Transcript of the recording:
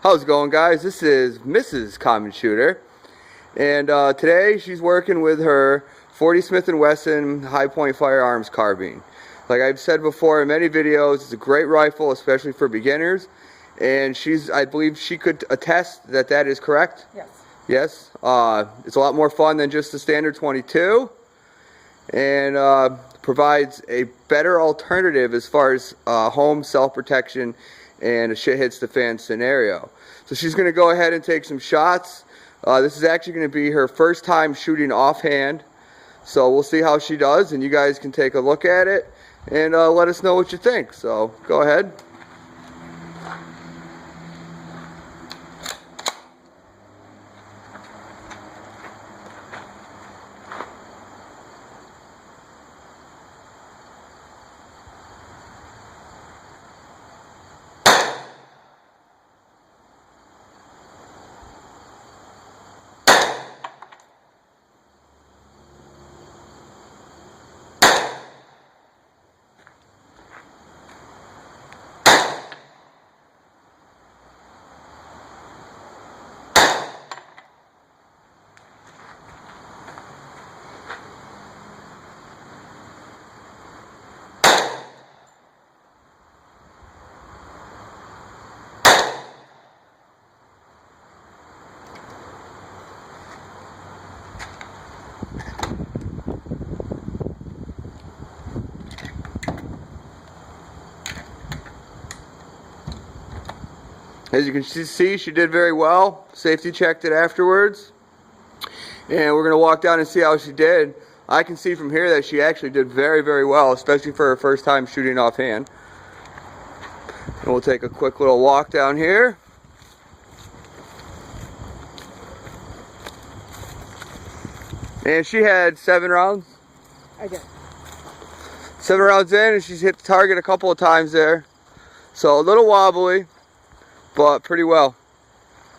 How's it going, guys? This is Mrs. CommonShooter, and today she's working with her 40 Smith & Wesson HighPoint firearms carbine. Like I've said before in many videos, it's a great rifle, especially for beginners, and I believe she could attest that that is correct. Yes. Yes. It's a lot more fun than just the standard 22, and provides a better alternative as far as home self-protection and a shit hits the fan scenario. So she's going to go ahead and take some shots. This is actually going to be her first time shooting offhand, so we'll see how she does, and you guys can take a look at it and let us know what you think. So go ahead. As you can see, she did very well. Safety checked it afterwards. And we're going to walk down and see how she did. I can see from here that she actually did very, very well, especially for her first time shooting offhand. And we'll take a quick little walk down here. And she had 7 rounds. I did. 7 rounds in, and she's hit the target a couple of times there. So a little wobbly, but pretty well.